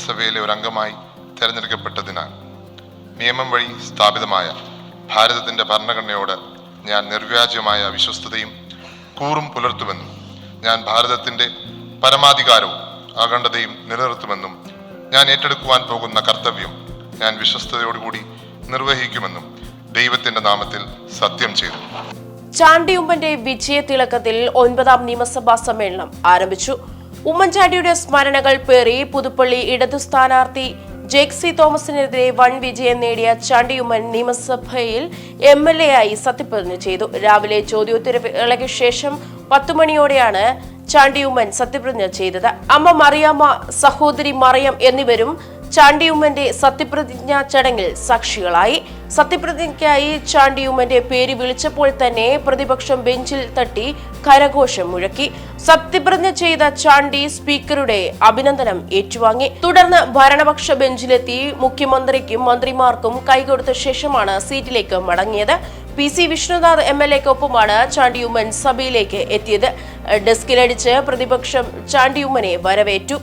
നിയമസഭയിലെ ഒരു അംഗമായി തെരഞ്ഞെടുക്കപ്പെട്ടതിനാൽ നിയമം വഴി സ്ഥാപിതമായ ഭാരതത്തിന്റെ ഭരണഘടനയോട് ഞാൻ നിർവ്യാജമായ വിശ്വസ്തതയും കൂറും പുലർത്തുമെന്നും ഞാൻ ഭാരതത്തിന്റെ പരമാധികാരവും അഖണ്ഡതയും നിലനിർത്തുമെന്നും ഞാൻ ഏറ്റെടുക്കുവാൻ പോകുന്ന കർത്തവ്യം ഞാൻ വിശ്വസ്തയോടുകൂടി നിർവഹിക്കുമെന്നും ദൈവത്തിന്റെ നാമത്തിൽ സത്യം ചെയ്തു. ചാണ്ടി ഉമ്മന്റെ വിജയതിളക്കത്തിൽ 9ാം നിയമസഭാ സമ്മേളനം ആരംഭിച്ചു. ഉമ്മൻചാണ്ടിയുടെ സ്മരണകൾ പേറി പുതുപ്പള്ളി ഇടതു സ്ഥാനാർത്ഥി ജേക്സി തോമസിനെതിരെ വൻ വിജയം നേടിയ ചാണ്ടി ഉമ്മൻ നിയമസഭയിൽ MLA ആയി സത്യപ്രതിജ്ഞ ചെയ്തു. രാവിലെ ചോദ്യോത്തരവേളയ്ക്ക് ശേഷം 10 മണിയോടെയാണ് ചാണ്ടി ഉമ്മൻ സത്യപ്രതിജ്ഞ ചെയ്തത്. അമ്മ മറിയാമ്മ, സഹോദരി മറിയം എന്നിവരും ചാണ്ടി ഉമ്മന്റെ സത്യപ്രതിജ്ഞാ ചടങ്ങിൽ സാക്ഷികളായി. സത്യപ്രതിജ്ഞയ്ക്കായി ചാണ്ടി ഉമ്മന്റെ പേര് വിളിച്ചപ്പോൾ തന്നെ പ്രതിപക്ഷം ബെഞ്ചിൽ തട്ടി കരഘോഷം മുഴക്കി. സത്യപ്രതിജ്ഞ ചെയ്ത ചാണ്ടി സ്പീക്കറുടെ അഭിനന്ദനം ഏറ്റുവാങ്ങി. തുടർന്ന് ഭരണപക്ഷ ബെഞ്ചിലെത്തി മുഖ്യമന്ത്രിക്കും മന്ത്രിമാർക്കും കൈകൊടുത്ത ശേഷമാണ് സീറ്റിലേക്ക് മടങ്ങിയത്. PC വിഷ്ണുനാഥ് MLAക്കൊപ്പമാണ് ചാണ്ടി ഉമ്മൻ സഭയിലേക്ക് എത്തിയത്. ഡെസ്കിലടിച്ച് പ്രതിപക്ഷം ചാണ്ടി ഉമ്മനെ വരവേറ്റു.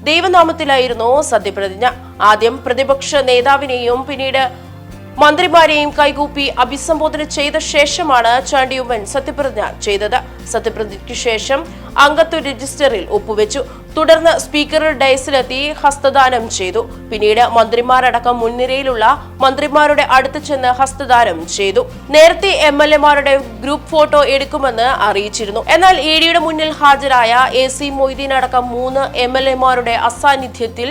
ദൈവനാമത്തിലായിരുന്നു സത്യപ്രതിജ്ഞ. ആദ്യം പ്രതിപക്ഷ നേതാവിനെയും പിന്നീട് മന്ത്രിമാരെയും കൈകൂപ്പി അഭിസംബോധന ചെയ്ത ശേഷമാണ് ചാണ്ടി ഉമ്മൻ സത്യപ്രതിജ്ഞ ചെയ്തത്. സത്യപ്രതിജ്ഞയ്ക്ക് ശേഷം അംഗത്വ രജിസ്റ്ററിൽ ഒപ്പുവെച്ചു. തുടർന്ന് സ്പീക്കർ ഡയസിലെത്തി ഹസ്തദാനം ചെയ്തു. പിന്നീട് മന്ത്രിമാരടക്കം മുൻനിരയിലുള്ള മന്ത്രിമാരുടെ അടുത്ത് ചെന്ന് ഹസ്തദാനം ചെയ്തു. നേരത്തെ MLAമാരുടെ ഗ്രൂപ്പ് ഫോട്ടോ എടുക്കുമെന്ന് അറിയിച്ചിരുന്നു. എന്നാൽ EDയുടെ മുന്നിൽ ഹാജരായ AC മൊയ്തീൻ അടക്കം 3 MLAമാരുടെ അസാന്നിധ്യത്തിൽ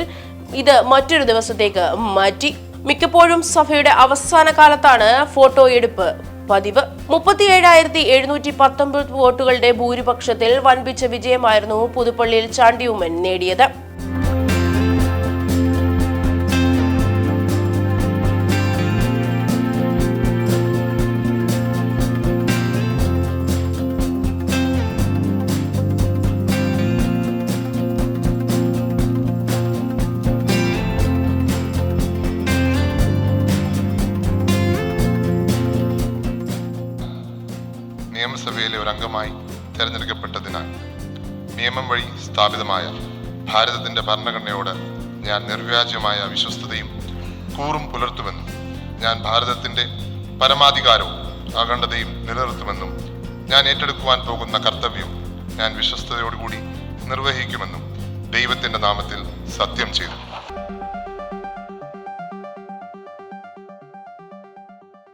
ഇത് മറ്റൊരു ദിവസത്തേക്ക് മാറ്റി. മിക്കപ്പോഴും സഭയുടെ അവസാന കാലത്താണ് ഫോട്ടോ എടുപ്പ് പതിവ്. 37,719 വോട്ടുകളുടെ ഭൂരിപക്ഷത്തിൽ വൻപിച്ച വിജയമായിരുന്നു പുതുപ്പള്ളിയിൽ ചാണ്ടി ഉമ്മൻ നേടിയത്. നിയമസഭയിലെ ഒരു അംഗമായി തെരഞ്ഞെടുക്കപ്പെട്ടതിനാൽ നിയമം വഴി സ്ഥാപിതമായ ഭാരതത്തിന്റെ ഭരണഘടനയോട് ഞാൻ നിർവ്യാജമായ വിശ്വസ്തതയും കൂറും പുലർത്തുമെന്നും ഞാൻ ഭാരതത്തിന്റെ പരമാധികാരവും അഖണ്ഡതയും നിലനിർത്തുമെന്നും ഞാൻ ഏറ്റെടുക്കുവാൻ പോകുന്ന കർത്തവ്യം ഞാൻ വിശ്വസ്തയോടുകൂടി നിർവഹിക്കുമെന്നും ദൈവത്തിന്റെ നാമത്തിൽ സത്യം ചെയ്തു.